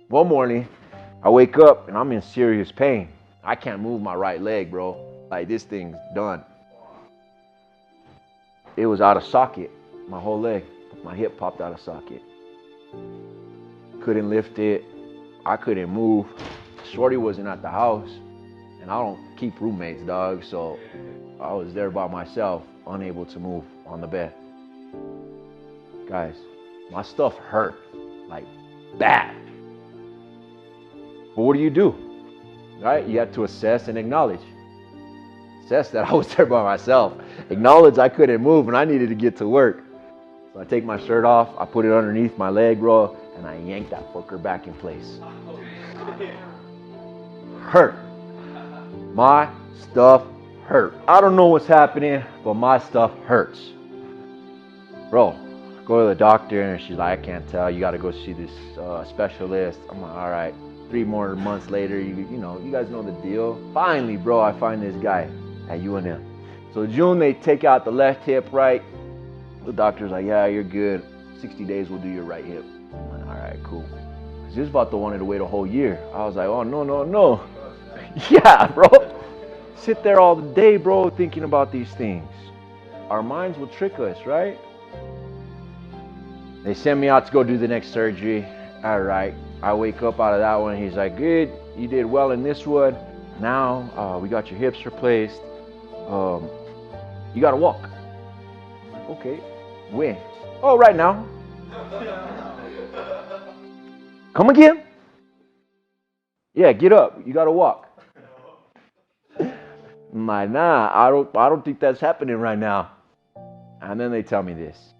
One morning, I wake up and I'm in serious pain. I can't move my right leg, bro. Like this thing's done. It was out of socket, my whole leg. My hip popped out of socket. Couldn't lift it. I couldn't move. Shorty wasn't at the house, and I don't keep roommates, dog. So I was there by myself, unable to move on the bed. Guys, my stuff hurt, like bad. But what do? Right? You have to assess and acknowledge. Assess that I was there by myself. Acknowledge I couldn't move and I needed to get to work. So I take my shirt off, I put it underneath my leg, bro, and I yank that fucker back in place. Hurt. My stuff hurt. I don't know what's happening, but my stuff hurts. Bro, go to the doctor and she's like, I can't tell. You got to go see this specialist. I'm like, all right. 3 more months later, you guys know the deal. Finally, bro, I find this guy at UNM. So June, they take out the left hip, right? The doctor's like, yeah, you're good. 60 days, we'll do your right hip. I'm like, all right, cool. Because he was about to wanted to wait a whole year. I was like, oh, no. Yeah, bro. Sit there all the day, bro, thinking about these things. Our minds will trick us, right? They send me out to go do the next surgery. All right. I wake up out of that one. He's like, good. You did well in this one. Now we got your hips replaced. You got to walk. Okay. When? Oh, right now. Come again? Yeah, get up. You got to walk. I'm like, nah, I don't think that's happening right now. And then they tell me this.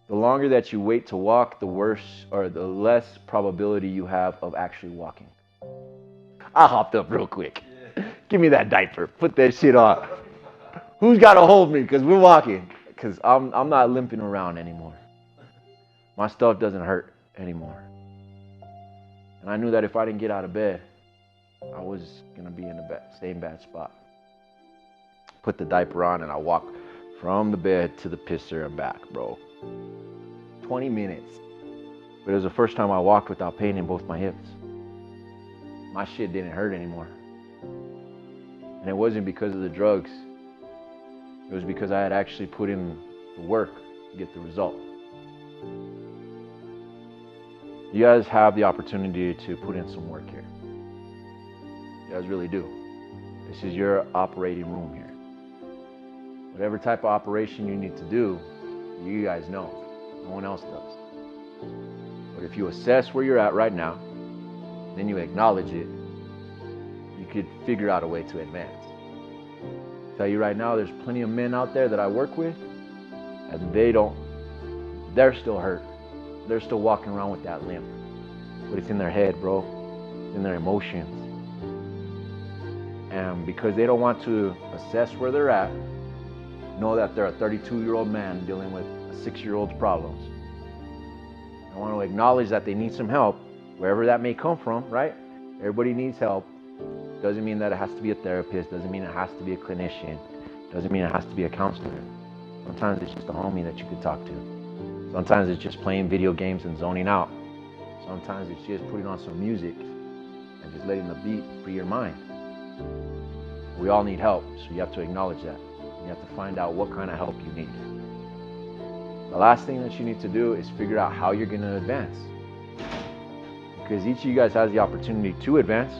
The longer that you wait to walk, the worse or the less probability you have of actually walking. I hopped up real quick. Give me that diaper. Put that shit on. Who's got to hold me? Because we're walking. Because I'm not limping around anymore. My stuff doesn't hurt anymore. And I knew that if I didn't get out of bed, I was going to be in the same bad spot. Put the diaper on and I walk from the bed to the pisser and back, bro. 20 minutes. But it was the first time I walked without pain in both my hips. My shit didn't hurt anymore. And it wasn't because of the drugs. It was because I had actually put in the work to get the result. You guys have the opportunity to put in some work here. You guys really do. This is your operating room here. Whatever type of operation you need to do, you guys know. No one else does. But if you assess where you're at right now, then you acknowledge it, you could figure out a way to advance. I'll tell you right now, there's plenty of men out there that I work with, and they're still hurt. They're still walking around with that limp. But it's in their head, bro. It's in their emotions. And because they don't want to assess where they're at, know that they're a 32-year-old man dealing with a 6-year-old's problems. I want to acknowledge that they need some help, wherever that may come from, right? Everybody needs help. Doesn't mean that it has to be a therapist. Doesn't mean it has to be a clinician. Doesn't mean it has to be a counselor. Sometimes it's just a homie that you could talk to. Sometimes it's just playing video games and zoning out. Sometimes it's just putting on some music and just letting the beat free your mind. We all need help, so you have to acknowledge that. You have to find out what kind of help you need. The last thing that you need to do is figure out how you're going to advance. Because each of you guys has the opportunity to advance.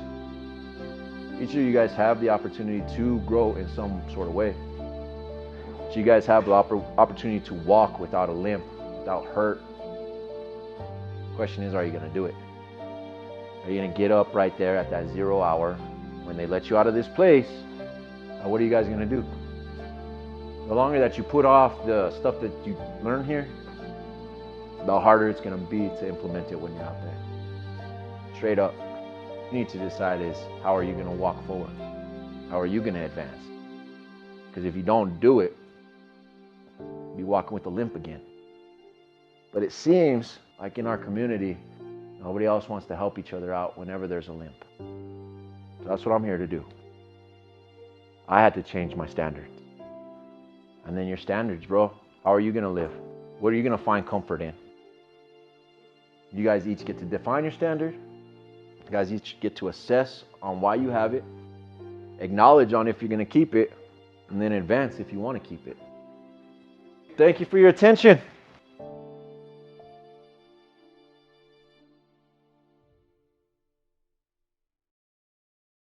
Each of you guys have the opportunity to grow in some sort of way. So you guys have the opportunity to walk without a limp, without hurt. The question is, are you going to do it? Are you going to get up right there at that 0 hour when they let you out of this place? What are you guys going to do? The longer that you put off the stuff that you learn here, the harder it's going to be to implement it when you're out there. Straight up. You need to decide is, how are you going to walk forward? How are you going to advance? Because if you don't do it, you'll be walking with a limp again. But it seems like in our community, nobody else wants to help each other out whenever there's a limp. So that's what I'm here to do. I had to change my standards. And then your standards, bro. How are you going to live? What are you going to find comfort in? You guys each get to define your standard, guys each get to assess on why you have it, acknowledge on if you're going to keep it, and then advance if you want to keep it. Thank you for your attention.